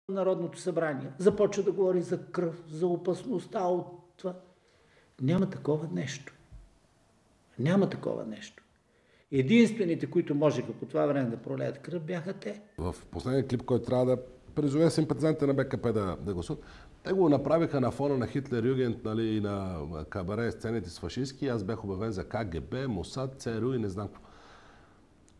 Народното събрание. Започва да говори за кръв, за опасността от това. Няма такова нещо. Няма такова нещо. Единствените, които можеха по това време да пролеят кръв, бяха те. В последния клип, който трябва да призове симпатизантите на БКП да гласуват, те го направиха на фона на Хитлер Югент, нали, и на кабаре сцените с фашистски. Аз бях обявен за КГБ, МОСАД, ЦРУ и не знам какво.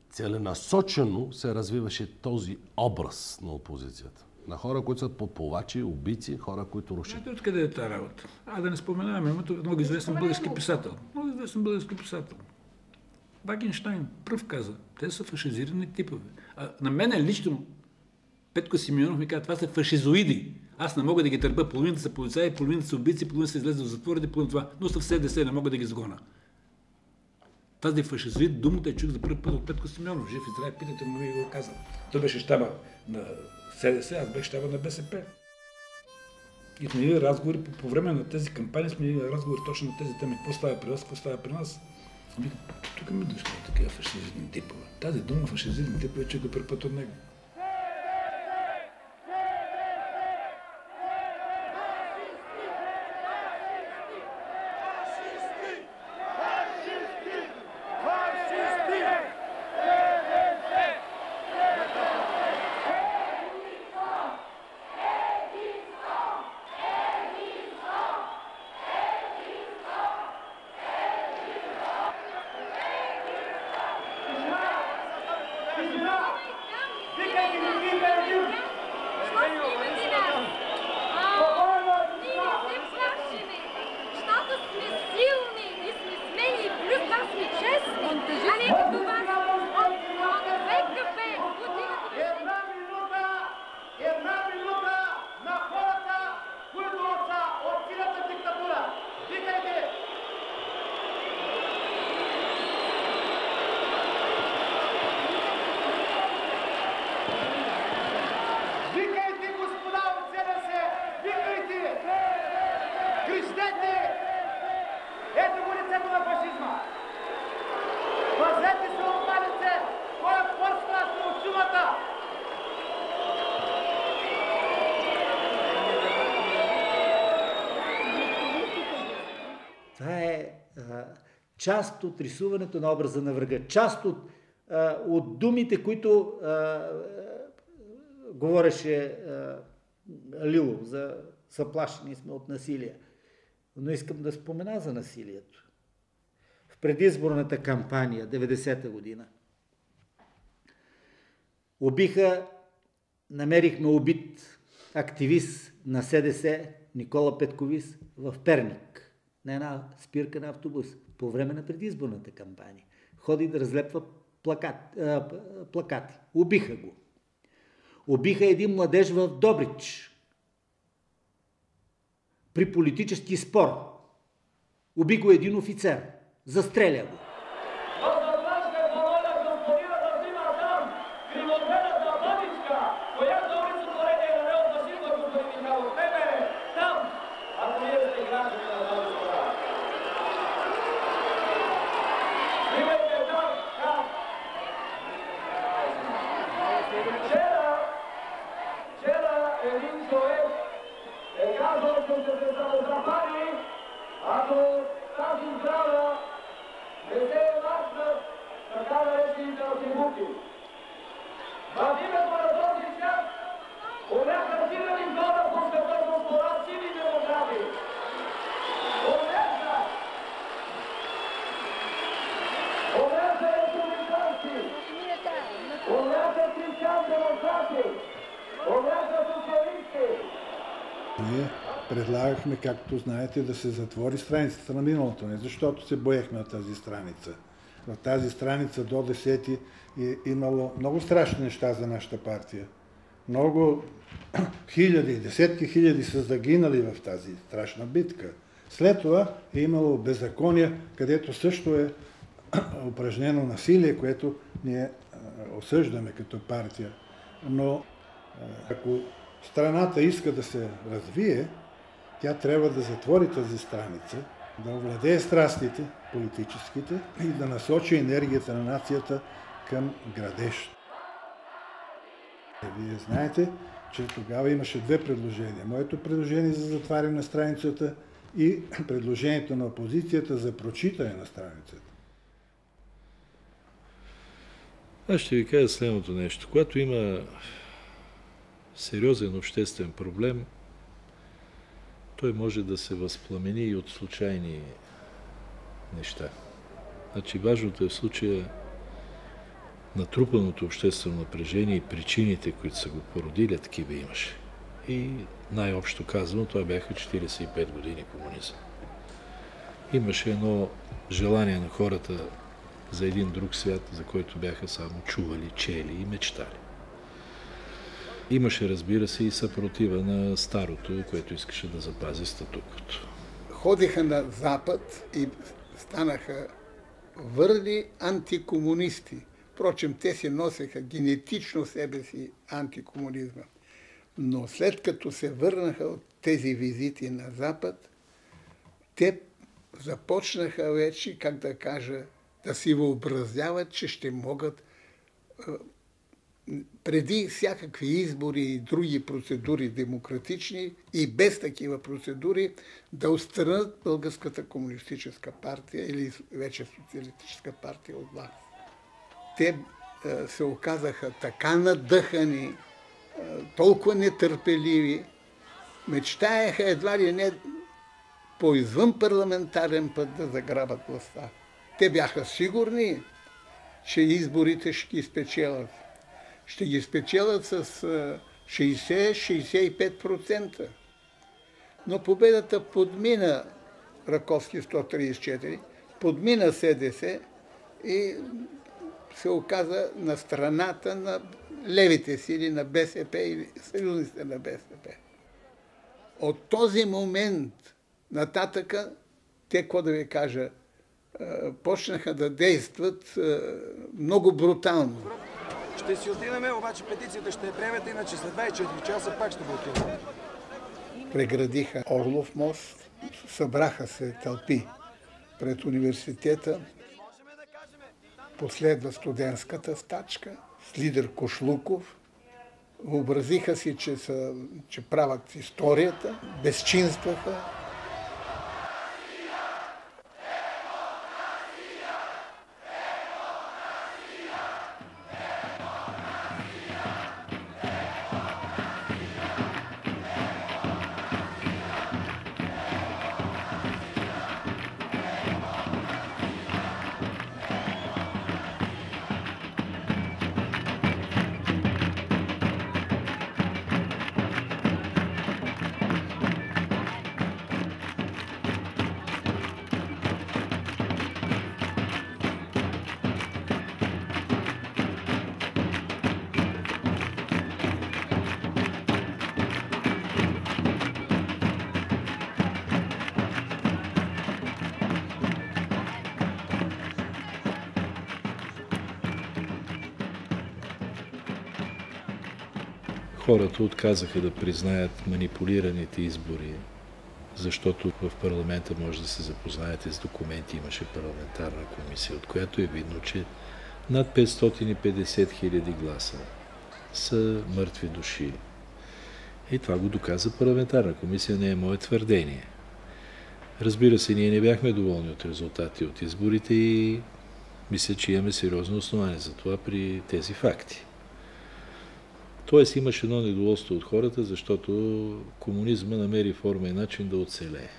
Целенасочено се развиваше този образ на опозицията. На хора, които са подплувачи, убийци, хора, които рушат. Знаете откъде е тази работа? Да не споменаваме името много известен български писател. Много известен български писател. Вагенщайн пръв каза, те са фашизирани типове. На мен лично Петко Симеонов ми каза, това са фашизоиди. Аз не мога да ги търпя. Половината са полицаи, половината са убийци, половината са излезли в затворите, половината това. Но са в СДС, не мога да ги сгона. Тази фашизоид, думата чух за първи път от Петко Симеонов. Жив и здрав, питате му, ви го казал. Той беше щаба на СДС, аз бях щаба на БСП. И сме имали разговори по време на тези кампании, сме имали разговори точно на тези теми. Какво става при вас, какво става при нас? Викам, тук ми дошли такива фашизирани типове. Тази дума фашизирани типове чух да първи път от него. Част от рисуването на образа на врага, част от думите, които говореше Лилов, за съплашени сме от насилие. Но искам да спомена за насилието. В предизборната кампания, 90-та година, намерихме убит активист на СДС Никола Петковис в Перник, на една спирка на автобус, по време на предизборната кампания. Ходи да разлепва плакати. Убиха го. Убиха един младеж в Добрич. При политически спор. Уби го един офицер. Застреля го. Ние предлагахме, както знаете, да се затвори страницата на миналото, не защото се боехме на тази страница. В тази страница до 10 е имало много страшни неща за нашата партия. Много хиляди, десетки хиляди са загинали в тази страшна битка. След това е имало беззаконие, където също е упражнено насилие, което ние осъждаме като партия. Но ако страната иска да се развие, тя трябва да затвори тази страница, да овладее страстите, политическите, и да насочи енергията на нацията към градеж. Вие знаете, че тогава имаше две предложения. Моето предложение за затваряне на страницата и предложението на опозицията за прочитане на страницата. Аз ще ви кажа следното нещо. Когато има сериозен обществен проблем, той може да се възпламени и от случайни неща. Значи важното е в случая натрупаното обществено напрежение и причините, които са го породили, такива имаше. И най-общо казано, това бяха 45 години комунизъм. Имаше едно желание на хората за един друг свят, за който бяха само чували, чели и мечтали. Имаше, разбира се, и съпротива на старото, което искаше да запази статуквото. Ходиха на Запад и станаха върли антикомунисти. Впрочем, те си носеха генетично себе си антикомунизма. Но след като се върнаха от тези визити на Запад, те започнаха вече, как да кажа, да си въобразяват, че ще могат преди всякакви избори и други процедури демократични и без такива процедури да отстранят Българската комунистическа партия или вече социалистическа партия от власт. Те се оказаха така надъхани, толкова нетърпеливи, мечтаеха едва ли не по извън парламентарен път да заграбат властта. Те бяха сигурни, че изборите ще ги спечелят. Ще ги спечелят с 60-65%. Но победата подмина Раковски 134, подмина СДС и се оказа на страната на левите сили, на БСП и съюзниците на БСП. От този момент нататъка, те, какво да ви кажа, почнаха да действат много брутално. Ще си отидеме, обаче петицията ще я приемете, иначе след 24 часа пак ще блокираме. Преградиха Орлов мост, събраха се тълпи пред университета, последва студентската стачка с лидер Кошлуков. Въобразиха си, че правят историята, безчинстваха. Хората отказаха да признаят манипулираните избори, защото в парламента може да се запознаете с документи. Имаше парламентарна комисия, от която е видно, че над 550 хиляди гласа са мъртви души. И това го доказа парламентарна комисия, не е мое твърдение. Разбира се, ние не бяхме доволни от резултати от изборите и мисля, че имаме сериозно основание за това при тези факти. Тоест имаше едно недоволство от хората, защото комунизма намери форма и начин да оцелее.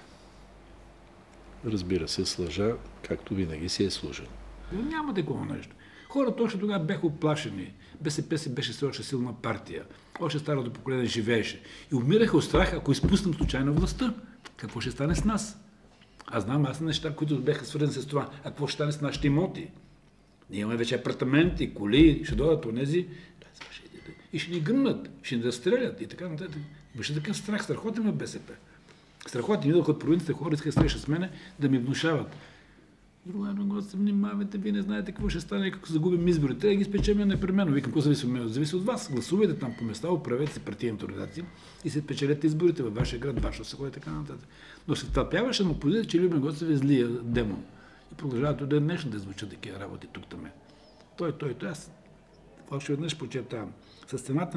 Разбира се, с лъжа, както винаги си е служил. Няма такова нещо. Хората още тогава бяха оплашени. БСП си беше все още силна партия. Още старото поколение живееше. И умираха от страх, ако изпуснем случайно властта. Какво ще стане с нас? Аз знам, аз неща, които бяха свързани с това. А какво ще стане с нашите имоти? Ние имаме вече апартаменти, коли, ще дойдат онези и ще ни гръмнат, ще ни застрелят и така нататък. Беше такъв страх, страхотен ме БСП. Страхотен, идвах от провинцията, хора искаха среща с мене да ми внушават. Друга, се внимавайте, вие не знаете какво ще стане, ако загубим изборите. Трябва да ги спечелим непременно. Викам, какво зависи от мен? Зависи от вас. Гласувайте там по места, управете си партийната организация и се печелете изборите във вашия град, ваша село и така нататък. Но се втъпяваше на позиция, че Любен Гоцев е злия демон. И продължава до ден днешно да звучат такива работи тук-там. Той. Аз още веднъж почертавам. С цената